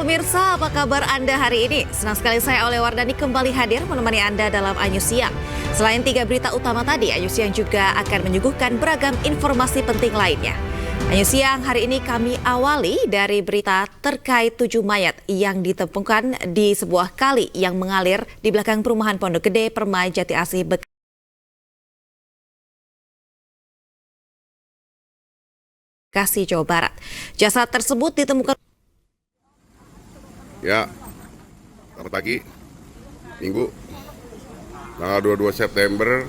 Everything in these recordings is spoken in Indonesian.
Pemirsa, apa kabar Anda hari ini? Senang sekali saya Aulia Wardani kembali hadir menemani Anda dalam Anyu Siang. Selain 3 berita utama tadi, Anyu Siang juga akan menyuguhkan beragam informasi penting lainnya. Anyu Siang hari ini kami awali dari berita terkait 7 mayat yang ditemukan di sebuah kali yang mengalir di belakang perumahan Pondok Gede, Permai, Jati Asih, Bekasi, Jawa Barat. Jasad tersebut ditemukan selamat pagi, Minggu, tanggal 22 September.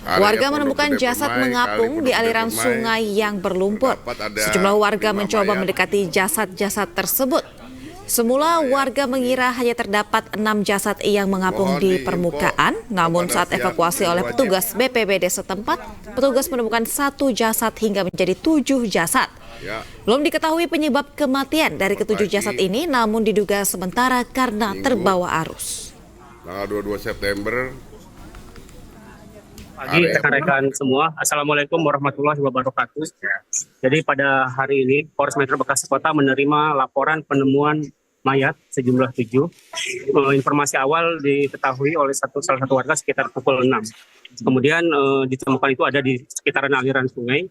Warga menemukan jasad mengapung di aliran sungai yang berlumpur. Sejumlah warga mencoba mendekati jasad-jasad tersebut. Semula warga mengira hanya terdapat 6 jasad yang mengapung di permukaan, namun saat evakuasi oleh petugas BPBD setempat, petugas menemukan 1 jasad hingga menjadi 7 jasad. Belum diketahui penyebab kematian dari ke-7 jasad ini, namun diduga sementara karena terbawa arus. Tanggal 22 September. Pagi rekan-rekan semua, Assalamualaikum warahmatullahi wabarakatuh. Jadi pada hari ini Polres Metro Bekasi Kota menerima laporan penemuan mayat sejumlah 7. Informasi awal diketahui oleh salah satu warga sekitar pukul 6. Kemudian ditemukan itu ada di sekitaran aliran sungai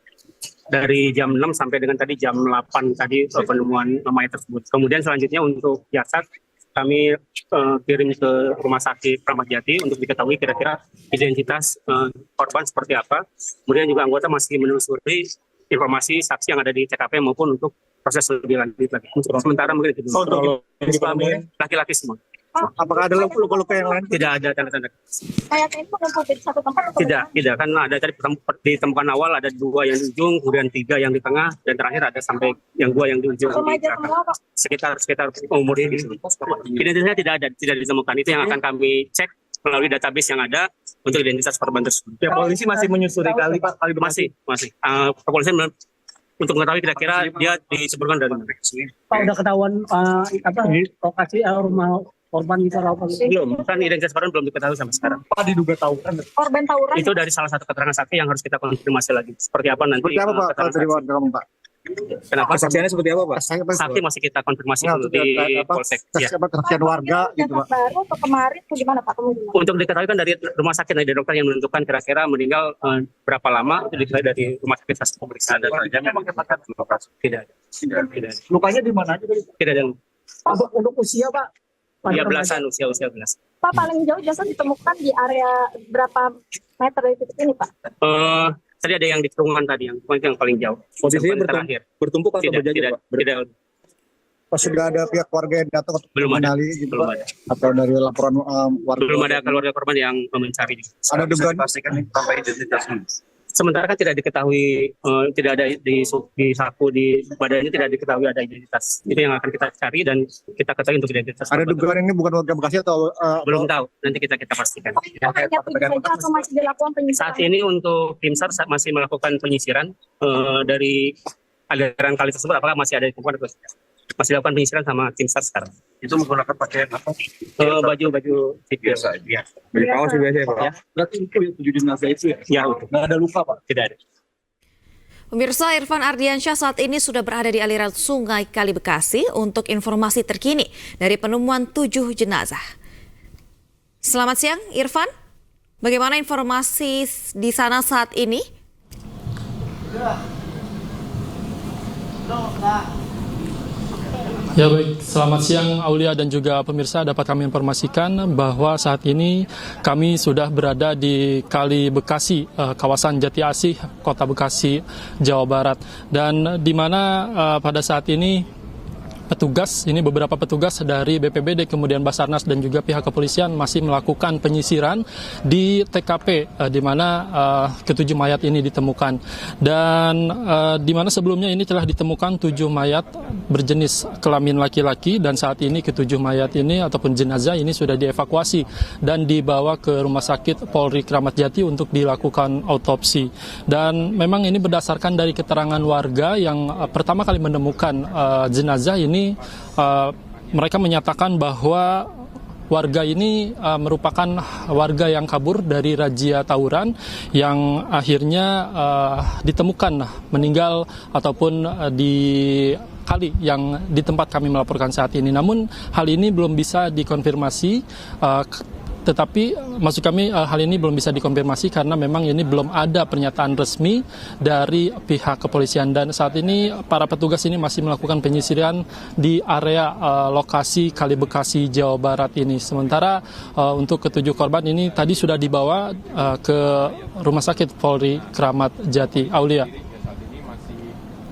dari jam 6 sampai dengan tadi jam 8 tadi penemuan mayat tersebut. Kemudian selanjutnya untuk jasad kami kirim ke Rumah Sakit Kramat Jati untuk diketahui kira-kira identitas korban seperti apa. Kemudian juga anggota masih menelusuri informasi saksi yang ada di TKP maupun untuk proses lebih lanjut lagi. Sementara mungkin itu. Untuk laki-laki semua. Apakah ada luka-luka yang lain? Tidak ada tanda-tanda. Mayatnya itu mengumpul di satu tempat? Tidak. Kan ada tadi ditemukan awal ada 2 yang di ujung, kemudian 3 yang di tengah, dan terakhir ada sampai yang 2 yang di ujung. Remaja semua, Pak? Sekitar umur ini. Identitasnya tidak ditemukan. Itu yang akan kami cek melalui database yang ada untuk identitas korban tersebut. Ya, polisi masih menyusuri kali, Pak. Masih. Kepolisian untuk mengetahui kira-kira dia disebutkan dari mana. Pak, udah ketahuan lokasi rumah korban di Sarawak? Belum, kan identitas korban belum diketahui sampai sekarang. Pak, diduga tauran? Korban tawuran? Itu dari salah satu keterangan saksi yang harus kita konfirmasi lagi. Seperti apa nanti? Seperti apa, Pak? Kalau dari warga kamu, Pak? Kenapa? Kesaksiannya seperti apa, Pak? Saksi masih kita konfirmasi dulu di Polsek. Ya. Kesaksian warga gitu, Pak? Baru atau kemarin atau gimana, Pak? Untuk diketahui kan dari rumah sakit, dari dokter yang menentukan kira-kira meninggal berapa lama, itu diketahui dari rumah sakit hasil pemeriksaan. Ada memang katakan tidak. Lukanya di mana aja? Tidak ada. Untuk usia, Pak? Usia belasan. Pak, paling jauh jasad ditemukan di area berapa meter dari titik ini, Pak? Tadi ada yang di kerungan tadi, yang paling jauh. Posisinya bertumpuk atau berjajar, Pak? Tidak. Pas sudah ada pihak warga yang datang untuk mengenali gitu, belum Pak? ada. Atau dari laporan warga? Belum ada keluarga korban yang mencari. Ada dugaan? Sementara kan tidak diketahui, tidak ada di saku di badannya tidak diketahui ada identitas. Itu yang akan kita cari dan kita ketahui untuk identitas. Ada dugaan ini bukan warga Bekasi atau? Belum tahu, nanti kita pastikan. Hanya saja atau masih dilakukan penyisiran? Saat ini untuk tim SAR masih melakukan penyisiran dari aliran kali tersebut, apakah masih ada ditemukan atau tidak. Masih dilakukan penyisiran sama tim SAR sekarang. Itu menggunakan pakaian apa? Baju biasa. Dari kaos biasa ya, Pak? Ya. Berarti itu 7 jenazah itu ya? Ya, nggak ada luka, Pak? tidak ada. Pemirsa, Irfan Ardiansyah saat ini sudah berada di aliran Sungai Kali Bekasi untuk informasi terkini dari penemuan 7 jenazah. Selamat siang, Irfan. Bagaimana informasi di sana saat ini? Ya baik, selamat siang Aulia dan juga pemirsa. Dapat kami informasikan bahwa saat ini kami sudah berada di Kali Bekasi, kawasan Jati Asih, Kota Bekasi, Jawa Barat. Dan di mana pada saat ini beberapa petugas dari BPBD, kemudian Basarnas dan juga pihak kepolisian masih melakukan penyisiran di TKP di mana ke-7 mayat ini ditemukan. Dan di mana sebelumnya ini telah ditemukan 7 mayat berjenis kelamin laki-laki, dan saat ini ke-7 mayat ini ataupun jenazah ini sudah dievakuasi dan dibawa ke Rumah Sakit Polri Kramat Jati untuk dilakukan autopsi. Dan memang ini berdasarkan dari keterangan warga yang pertama kali menemukan jenazah ini. Mereka menyatakan bahwa warga ini merupakan warga yang kabur dari razia tawuran yang akhirnya ditemukan meninggal ataupun kali yang di tempat kami melaporkan saat ini. Namun hal ini belum bisa dikonfirmasi. Tetapi maksud kami hal ini belum bisa dikonfirmasi karena memang ini belum ada pernyataan resmi dari pihak kepolisian, dan saat ini para petugas ini masih melakukan penyisiran di area lokasi Kali Bekasi, Jawa Barat ini. Sementara untuk ketujuh korban ini tadi sudah dibawa ke Rumah Sakit Polri Kramat Jati. Aulia.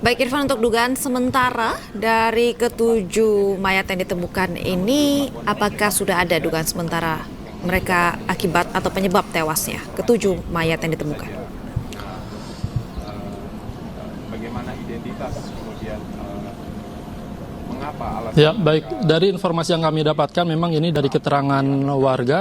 Baik Irfan, untuk dugaan sementara dari ketujuh mayat yang ditemukan ini, apakah sudah ada dugaan sementara mereka akibat atau penyebab tewasnya ketujuh mayat yang ditemukan? Bagaimana identitas, kemudian mengapa alasan? Ya, baik, dari informasi yang kami dapatkan memang ini dari keterangan warga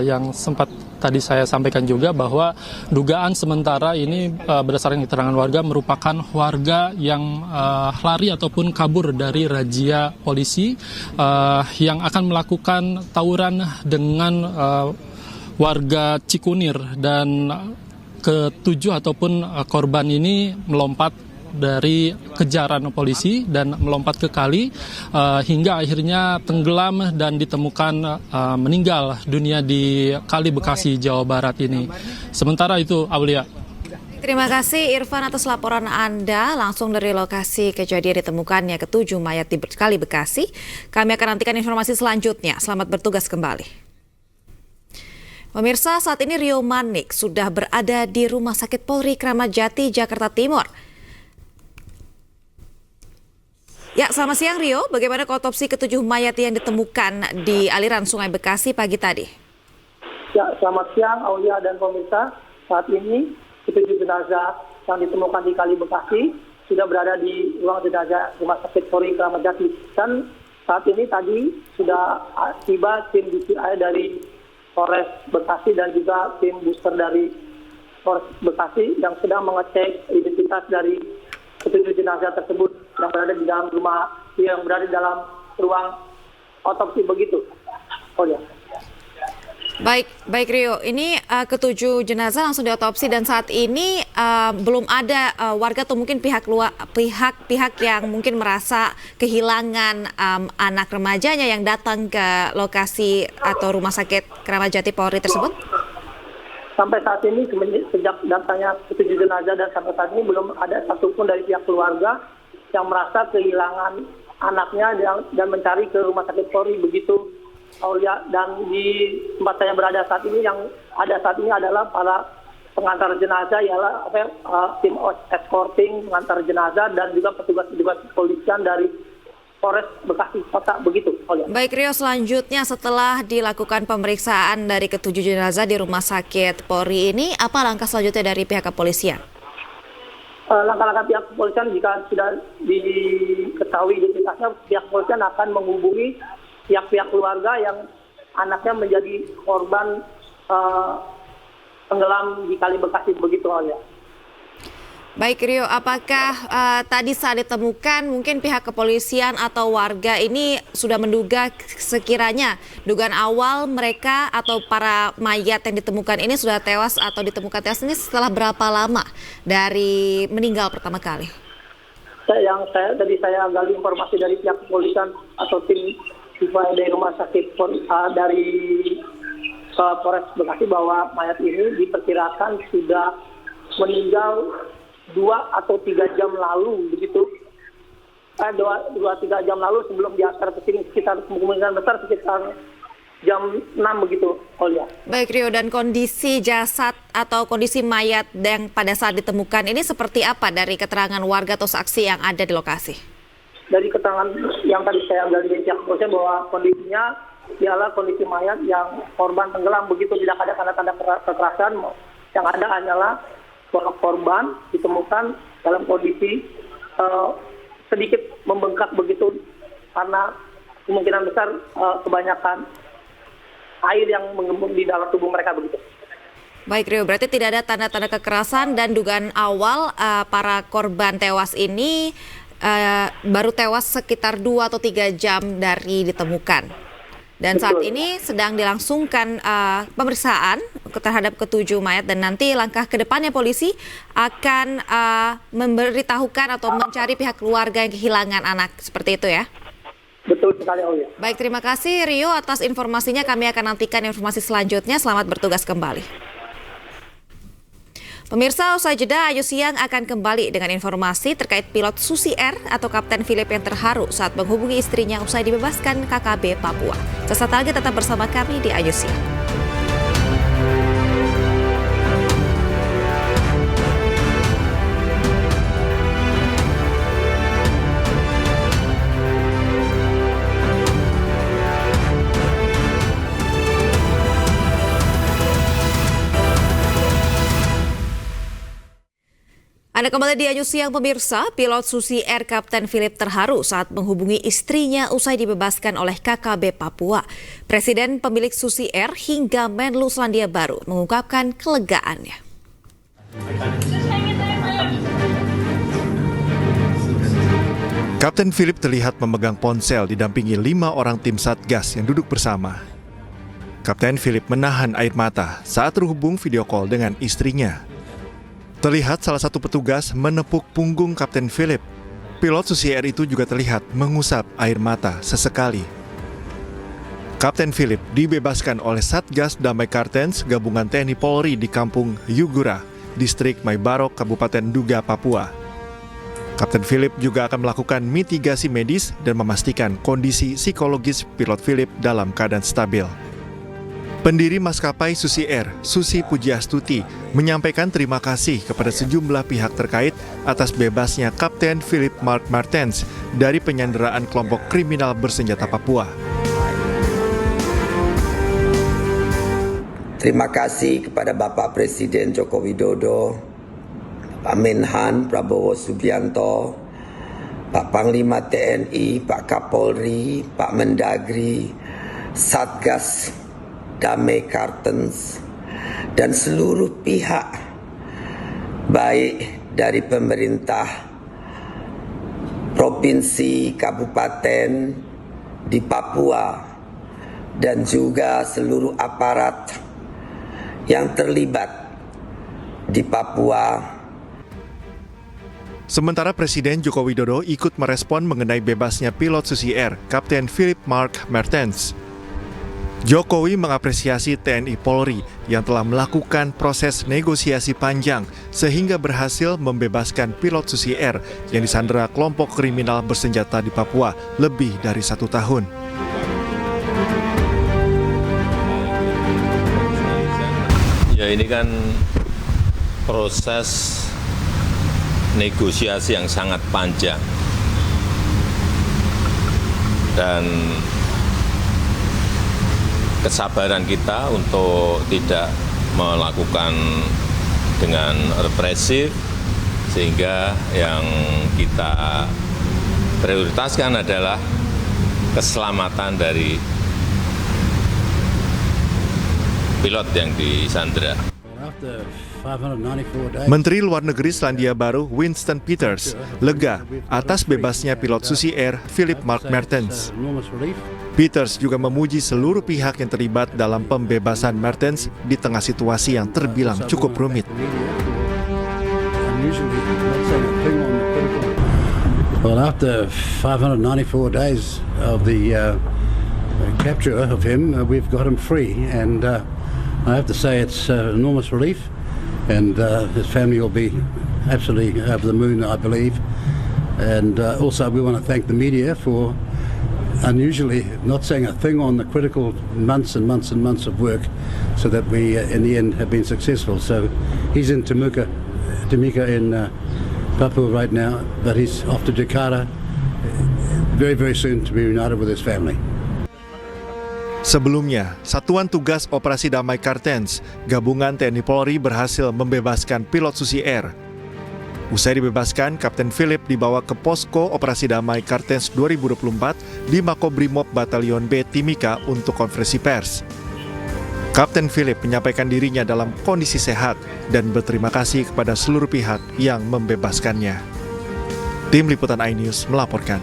yang sempat tadi saya sampaikan juga bahwa dugaan sementara ini berdasarkan keterangan warga merupakan warga yang lari ataupun kabur dari razia polisi yang akan melakukan tawuran dengan warga Cikunir, dan ketujuh ataupun korban ini melompat dari kejaran polisi dan melompat ke kali hingga akhirnya tenggelam dan ditemukan meninggal dunia di Kali Bekasi, Jawa Barat ini. Sementara itu, Aulia. Terima kasih Irfan atas laporan Anda langsung dari lokasi kejadian ditemukannya ketujuh mayat di Kali Bekasi. Kami akan nantikan informasi selanjutnya. Selamat bertugas kembali. Pemirsa, saat ini Rio Manik sudah berada di Rumah Sakit Polri Kramat Jati, Jakarta Timur. Ya, selamat siang Rio. Bagaimana otopsi ketujuh mayat yang ditemukan di aliran Sungai Bekasi pagi tadi? Ya, selamat siang Aulia dan pemirsa. Saat ini ketujuh jenazah yang ditemukan di Kali Bekasi sudah berada di ruang jenazah Rumah Sakit Polri Kramat Jati. Dan saat ini tadi sudah tiba tim DCI dari Polres Bekasi dan juga tim booster dari Polres Bekasi yang sedang mengecek identitas dari ketujuh jenazah tersebut yang berada di dalam rumah, yang berada di dalam ruang otopsi begitu. Oh ya. Baik Rio, ini ketujuh jenazah langsung diotopsi dan saat ini belum ada warga atau mungkin pihak yang mungkin merasa kehilangan anak remajanya yang datang ke lokasi atau Rumah Sakit Kramat Jati Polri tersebut? Sampai saat ini sejak datangnya ketujuh jenazah dan sampai saat ini belum ada satupun dari pihak keluarga yang merasa kehilangan anaknya dan mencari ke Rumah Sakit Polri begitu. Aulia, dan di tempat saya berada saat ini yang ada saat ini adalah para pengantar jenazah, ialah tim escorting pengantar jenazah dan juga petugas-petugas kepolisian dari Polres Bekasi Kota begitu. Baik Rio, selanjutnya setelah dilakukan pemeriksaan dari ketujuh jenazah di Rumah Sakit Polri ini, apa langkah selanjutnya dari pihak kepolisian? Langkah-langkah pihak kepolisian jika sudah diketahui identitasnya, pihak kepolisian akan menghubungi pihak-pihak keluarga yang anaknya menjadi korban tenggelam di Kali Bekasi begitu ya. Baik Rio, apakah tadi saat ditemukan mungkin pihak kepolisian atau warga ini sudah menduga sekiranya dugaan awal mereka atau para mayat yang ditemukan ini sudah tewas atau ditemukan tewas ini setelah berapa lama dari meninggal pertama kali? Tadi saya gali informasi dari pihak kepolisian atau tim dari Rumah Sakit dari Polres Bekasi bahwa mayat ini diperkirakan sudah meninggal 2 atau 3 jam lalu begitu. 2-3 jam lalu sebelum diantar ke sini, sekitar kemungkinan besar sekitar jam 6 begitu. Ya. Baik Rio, dan kondisi jasad atau kondisi mayat yang pada saat ditemukan ini seperti apa dari keterangan warga atau saksi yang ada di lokasi? Dari keterangan yang tadi saya gali dari pihak kepolisian bahwa kondisinya ialah kondisi mayat yang korban tenggelam begitu, tidak ada tanda-tanda kekerasan. Yang ada hanyalah bahwa korban ditemukan dalam kondisi sedikit membengkak begitu karena kemungkinan besar kebanyakan air yang menggembung di dalam tubuh mereka begitu. Baik Rio, berarti tidak ada tanda-tanda kekerasan dan dugaan awal para korban tewas ini baru tewas sekitar 2 atau 3 jam dari ditemukan. Dan saat ini sedang dilangsungkan pemeriksaan terhadap ketujuh mayat dan nanti langkah ke depannya polisi akan memberitahukan atau mencari pihak keluarga yang kehilangan anak. Seperti itu ya? Betul sekali, Aulia. Baik, terima kasih Rio atas informasinya. Kami akan nantikan informasi selanjutnya. Selamat bertugas kembali. Pemirsa, usai jeda, Ayu Siang akan kembali dengan informasi terkait pilot Susi Air atau Kapten Philip yang terharu saat menghubungi istrinya usai dibebaskan KKB Papua. Sesaat lagi tetap bersama kami di Ayu Siang. Anda kembali di Ayu Siang pemirsa, pilot Susi Air Kapten Philip terharu saat menghubungi istrinya usai dibebaskan oleh KKB Papua. Presiden pemilik Susi Air hingga Menlu Selandia Baru mengungkapkan kelegaannya. Kapten Philip terlihat memegang ponsel didampingi 5 orang tim Satgas yang duduk bersama. Kapten Philip menahan air mata saat terhubung video call dengan istrinya. Terlihat salah satu petugas menepuk punggung Kapten Philip. Pilot Susi Air itu juga terlihat mengusap air mata sesekali. Kapten Philip dibebaskan oleh Satgas Damai Kartens Gabungan TNI Polri di Kampung Yugura, Distrik Maibarok, Kabupaten Duga, Papua. Kapten Philip juga akan melakukan mitigasi medis dan memastikan kondisi psikologis pilot Philip dalam keadaan stabil. Pendiri maskapai Susi Air, Susi Pujiastuti, menyampaikan terima kasih kepada sejumlah pihak terkait atas bebasnya Kapten Philip Mark Martens dari penyanderaan kelompok kriminal bersenjata Papua. Terima kasih kepada Bapak Presiden Joko Widodo, Pak Menhan Prabowo Subianto, Pak Panglima TNI, Pak Kapolri, Pak Mendagri, Satgas Damai Kartens, dan seluruh pihak, baik dari pemerintah provinsi, kabupaten di Papua, dan juga seluruh aparat yang terlibat di Papua. Sementara Presiden Joko Widodo ikut merespon mengenai bebasnya pilot Susi Air, Kapten Philip Mark Martens. Jokowi mengapresiasi TNI Polri yang telah melakukan proses negosiasi panjang sehingga berhasil membebaskan pilot Susi Air yang disandera kelompok kriminal bersenjata di Papua lebih dari 1 tahun. Ya, ini kan proses negosiasi yang sangat panjang dan kesabaran kita untuk tidak melakukan dengan represif, sehingga yang kita prioritaskan adalah keselamatan dari pilot yang disandera. Menteri Luar Negeri Selandia Baru Winston Peters lega atas bebasnya pilot Susi Air Philip Mark Martens. Peters juga memuji seluruh pihak yang terlibat dalam pembebasan Martens di tengah situasi yang terbilang cukup rumit. Well, after 594 days of the capture of him, we've got him free, and I have to say it's enormous relief, and his family will be absolutely over the moon, I believe. And also we want to thank the media for unusually not saying a thing on the critical months and months and months of work, so that we in the end have been successful. So he's in Timika in Papua right now, but he's off to Jakarta very, very soon to be reunited with his family. Sebelumnya, Satuan Tugas Operasi Damai Kartens, Gabungan TNI Polri berhasil membebaskan pilot Susi Air. Usai dibebaskan, Kapten Philip dibawa ke Posko Operasi Damai Kartens 2024 di Makobrimob Batalion B Timika untuk konferensi pers. Kapten Philip menyampaikan dirinya dalam kondisi sehat dan berterima kasih kepada seluruh pihak yang membebaskannya. Tim Liputan iNews melaporkan.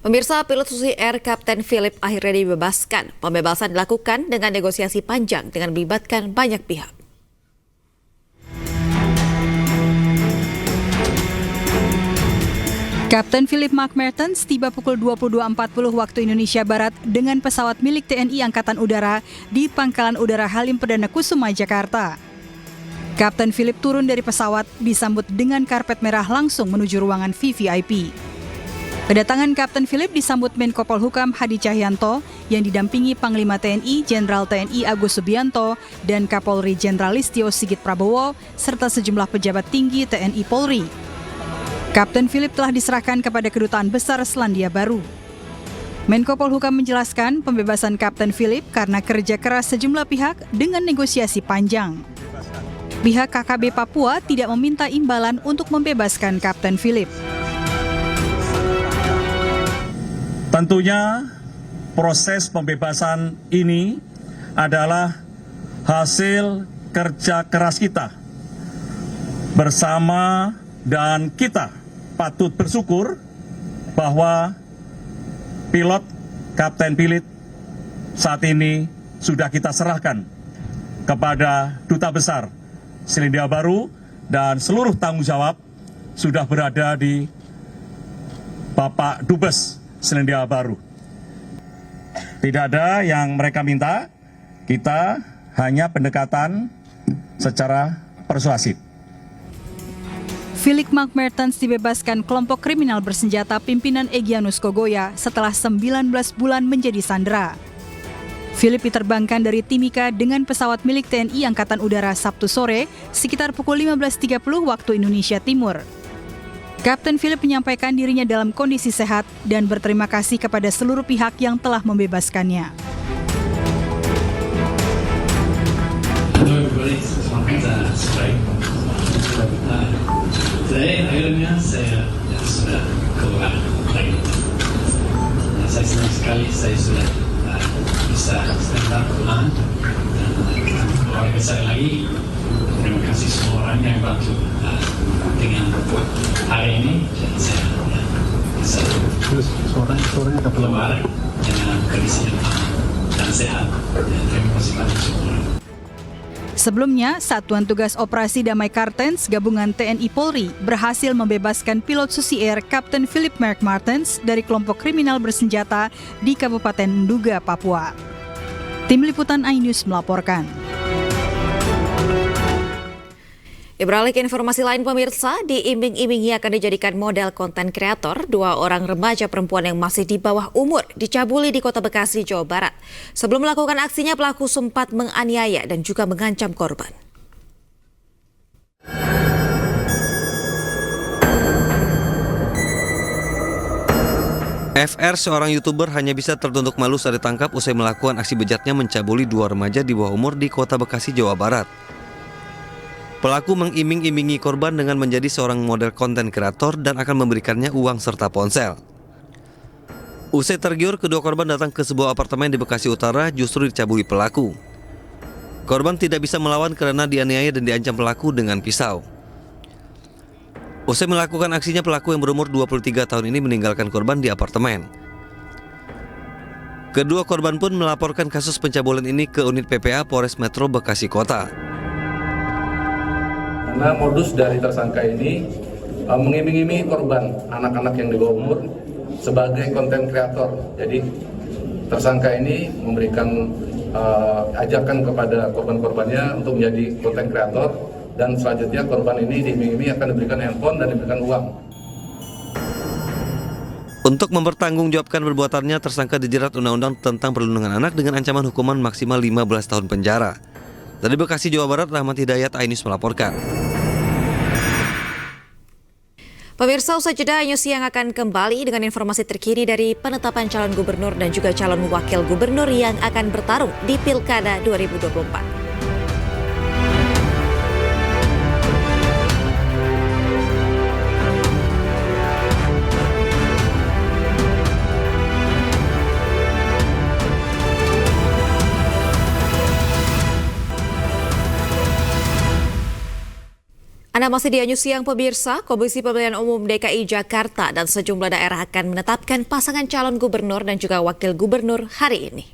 Pemirsa, pilot Susi Air Kapten Philip akhirnya dibebaskan. Pembebasan dilakukan dengan negosiasi panjang dengan melibatkan banyak pihak. Kapten Philip Mark Mertens tiba pukul 22.40 waktu Indonesia Barat dengan pesawat milik TNI Angkatan Udara di Pangkalan Udara Halim Perdana Kusuma, Jakarta. Kapten Philip turun dari pesawat disambut dengan karpet merah langsung menuju ruangan VVIP. Kedatangan Kapten Philip disambut Menko Polhukam Hadi Cahyanto yang didampingi Panglima TNI Jenderal TNI Agus Subianto dan Kapolri Jenderal Listio Sigit Prabowo serta sejumlah pejabat tinggi TNI Polri. Kapten Philip telah diserahkan kepada Kedutaan Besar Selandia Baru. Menko Polhukam menjelaskan pembebasan Kapten Philip karena kerja keras sejumlah pihak dengan negosiasi panjang. Pihak KKB Papua tidak meminta imbalan untuk membebaskan Kapten Philip. Tentunya proses pembebasan ini adalah hasil kerja keras kita bersama, dan kita patut bersyukur bahwa pilot Kapten Philip saat ini sudah kita serahkan kepada Duta Besar Selandia Baru dan seluruh tanggung jawab sudah berada di Bapak Dubes Selandia Baru. Tidak ada yang mereka minta, kita hanya pendekatan secara persuasif. Philip Mark Mertens dibebaskan kelompok kriminal bersenjata pimpinan Egyanus Kogoya setelah 19 bulan menjadi sandera. Philip diterbangkan dari Timika dengan pesawat milik TNI Angkatan Udara Sabtu sore sekitar pukul 15.30 waktu Indonesia Timur. Kapten Philip menyampaikan dirinya dalam kondisi sehat dan berterima kasih kepada seluruh pihak yang telah membebaskannya. Hello everybody, today akhirnya saya sudah keluar lagi. Saya senang sekali saya sudah bisa stand up pulang dan keluarga saya lagi. Terima kasih semua orang yang bantu dengan hari ini dan saya bisa keluar dengan kondisi yang aman dan sehat. Terima kasih banyak semua. Sebelumnya, Satuan Tugas Operasi Damai Kartens Gabungan TNI Polri berhasil membebaskan pilot Susi Air Kapten Philip Mark Mertens dari kelompok kriminal bersenjata di Kabupaten Nduga, Papua. Tim Liputan iNews melaporkan. Beralih ke informasi lain, pemirsa, diiming-imingi akan dijadikan model konten kreator, 2 orang remaja perempuan yang masih di bawah umur dicabuli di Kota Bekasi, Jawa Barat. Sebelum melakukan aksinya, pelaku sempat menganiaya dan juga mengancam korban. FR, seorang YouTuber, hanya bisa tertunduk malu saat ditangkap usai melakukan aksi bejatnya mencabuli 2 remaja di bawah umur di Kota Bekasi, Jawa Barat. Pelaku mengiming-imingi korban dengan menjadi seorang model konten kreator dan akan memberikannya uang serta ponsel. Usai tergiur, kedua korban datang ke sebuah apartemen di Bekasi Utara justru dicabuli pelaku. Korban tidak bisa melawan karena dianiaya dan diancam pelaku dengan pisau. Usai melakukan aksinya, pelaku yang berumur 23 tahun ini meninggalkan korban di apartemen. Kedua korban pun melaporkan kasus pencabulan ini ke unit PPA Polres Metro Bekasi Kota. Karena modus dari tersangka ini mengiming-imingi korban anak-anak yang di bawah umur sebagai konten kreator. Jadi tersangka ini memberikan ajakan kepada korban-korbannya untuk menjadi konten kreator dan selanjutnya korban ini diiming-imingi akan diberikan handphone dan diberikan uang. Untuk mempertanggungjawabkan perbuatannya, tersangka dijerat Undang-Undang tentang Perlindungan Anak dengan ancaman hukuman maksimal 15 tahun penjara. Dari Bekasi, Jawa Barat, Rahmat Hidayat, iNews melaporkan. Pemirsa, usai jeda iNews yang akan kembali dengan informasi terkini dari penetapan calon gubernur dan juga calon wakil gubernur yang akan bertarung di Pilkada 2024. Anda masih di News Siang pemirsa. Komisi Pemilihan Umum DKI Jakarta dan sejumlah daerah akan menetapkan pasangan calon gubernur dan juga wakil gubernur hari ini.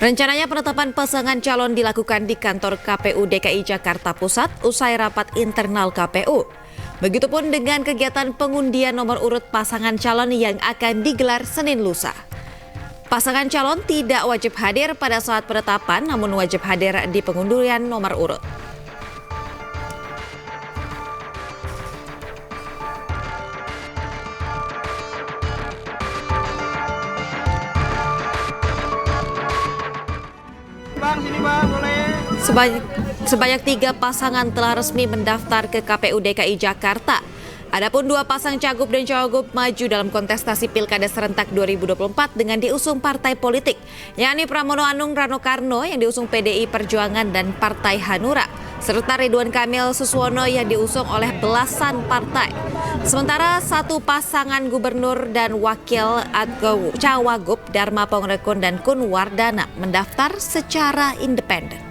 Rencananya penetapan pasangan calon dilakukan di kantor KPU DKI Jakarta Pusat usai rapat internal KPU. Begitupun dengan kegiatan pengundian nomor urut pasangan calon yang akan digelar Senin lusa. Pasangan calon tidak wajib hadir pada saat penetapan, namun wajib hadir di pengundian nomor urut. Bang, sini bang, boleh. Sebanyak 3 pasangan telah resmi mendaftar ke KPU DKI Jakarta. Adapun 2 pasang cagup dan cawagup maju dalam kontestasi Pilkada serentak 2024 dengan diusung partai politik, yakni Pramono Anung Rano Karno yang diusung PDI Perjuangan dan Partai Hanura, serta Ridwan Kamil Suswono yang diusung oleh belasan partai. Sementara 1 pasangan gubernur dan wakil atau cawagup Dharma Pongrekun dan Kun Wardana mendaftar secara independen.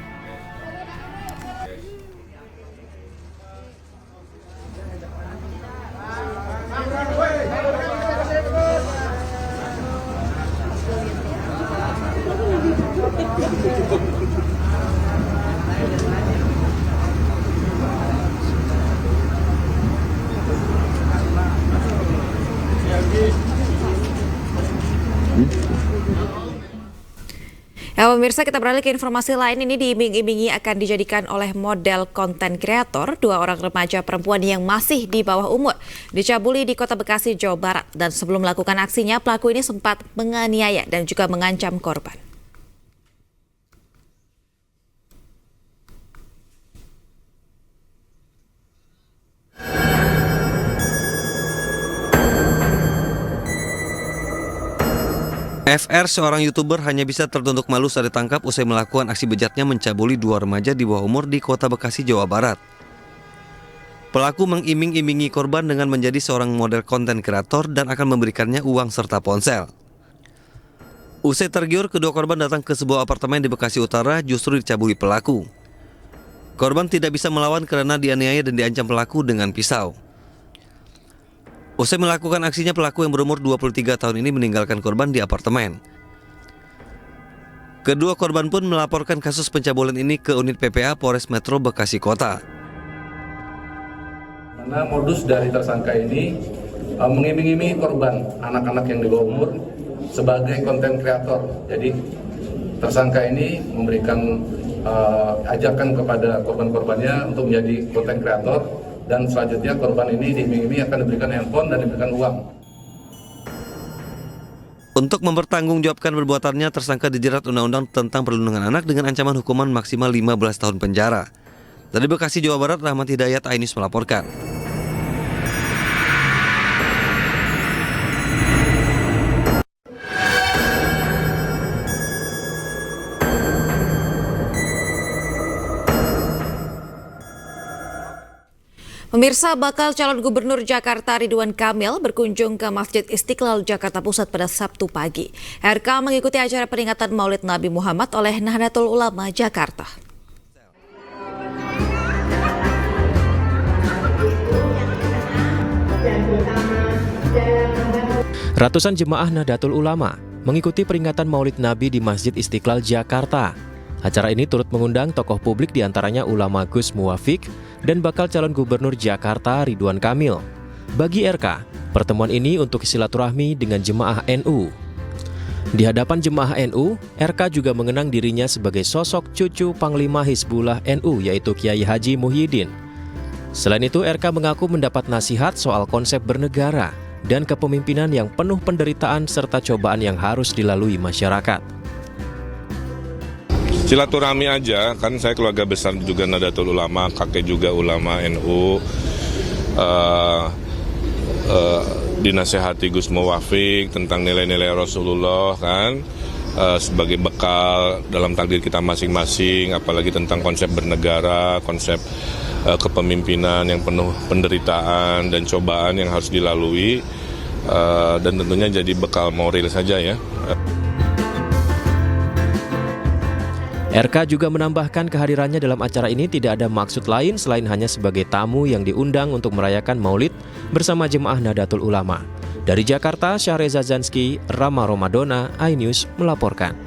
Ya, pemirsa, kita beralih ke informasi lain. Ini diiming-imingi akan dijadikan oleh model konten kreator 2 orang remaja perempuan yang masih di bawah umur dicabuli di Kota Bekasi, Jawa Barat. Dan sebelum melakukan aksinya, pelaku ini sempat menganiaya dan juga mengancam korban. FR, seorang YouTuber, hanya bisa tertunduk malu saat ditangkap usai melakukan aksi bejatnya mencabuli 2 remaja di bawah umur di Kota Bekasi, Jawa Barat. Pelaku mengiming-imingi korban dengan menjadi seorang model konten kreator dan akan memberikannya uang serta ponsel. Usai tergiur, kedua korban datang ke sebuah apartemen di Bekasi Utara justru dicabuli pelaku. Korban tidak bisa melawan karena dianiaya dan diancam pelaku dengan pisau. Usai melakukan aksinya, pelaku yang berumur 23 tahun ini meninggalkan korban di apartemen. Kedua korban pun melaporkan kasus pencabulan ini ke unit PPA Polres Metro Bekasi Kota. Mana modus dari tersangka ini mengiming-imingi korban anak-anak yang di bawah umur sebagai konten kreator. Jadi tersangka ini memberikan ajakan kepada korban-korbannya untuk menjadi konten kreator. Dan selanjutnya korban ini diiming-imingi akan diberikan handphone dan diberikan uang. Untuk mempertanggungjawabkan perbuatannya, tersangka dijerat Undang-Undang tentang Perlindungan Anak dengan ancaman hukuman maksimal 15 tahun penjara. Dari Bekasi, Jawa Barat, Rahmat Hidayat, iNews melaporkan. Pemirsa, bakal calon gubernur Jakarta Ridwan Kamil berkunjung ke Masjid Istiqlal Jakarta Pusat pada Sabtu pagi. RK mengikuti acara peringatan Maulid Nabi Muhammad oleh Nahdlatul Ulama Jakarta. Ratusan jemaah Nahdlatul Ulama mengikuti peringatan Maulid Nabi di Masjid Istiqlal Jakarta. Acara ini turut mengundang tokoh publik diantaranya ulama Gus Muwafiq dan bakal calon gubernur Jakarta Ridwan Kamil. Bagi RK, pertemuan ini untuk silaturahmi dengan jemaah NU. Di hadapan jemaah NU, RK juga mengenang dirinya sebagai sosok cucu Panglima Hizbullah NU yaitu Kiai Haji Muhyiddin. Selain itu, RK mengaku mendapat nasihat soal konsep bernegara dan kepemimpinan yang penuh penderitaan serta cobaan yang harus dilalui masyarakat. Silaturahmi aja, kan saya keluarga besar juga Nahdlatul Ulama, kakek juga ulama NU, dinasehati Gus Muwafiq tentang nilai-nilai Rasulullah kan, sebagai bekal dalam takdir kita masing-masing, apalagi tentang konsep bernegara, konsep kepemimpinan yang penuh penderitaan dan cobaan yang harus dilalui, dan tentunya jadi bekal moral saja ya. RK juga menambahkan kehadirannya dalam acara ini tidak ada maksud lain selain hanya sebagai tamu yang diundang untuk merayakan Maulid bersama Jemaah Nahdlatul Ulama. Dari Jakarta, Syahreza Zanski, Rama Romadona, iNews melaporkan.